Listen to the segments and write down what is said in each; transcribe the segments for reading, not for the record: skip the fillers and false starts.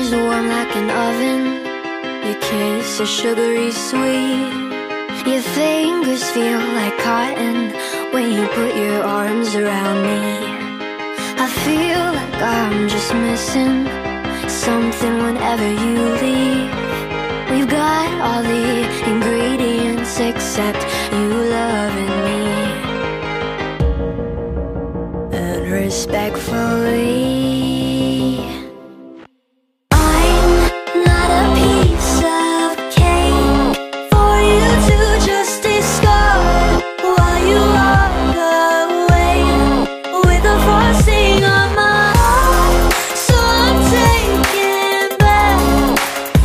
is warm like an oven. Your kiss is sugary sweet. Your fingers feel like cotton when you put your arms around me. I feel like I'm just missing something whenever you leave. We've got all the ingredients except you loving me. And respectfully, I'm not a piece of cake for you to just discard while you walk away with the frosting on my heart. So I'm taking back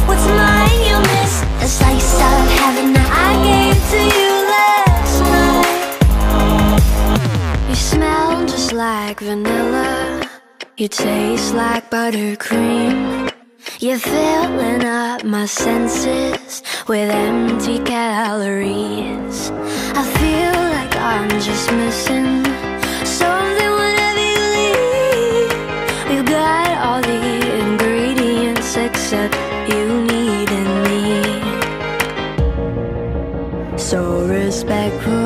what's mine. You miss the slice of heaven that I gave to you last night. You smell just like vanilla. You taste like buttercream. You're filling up my senses with empty calories. I feel like I'm just missing something whenever you leave. We've got all the ingredients except you needing me. So respectful.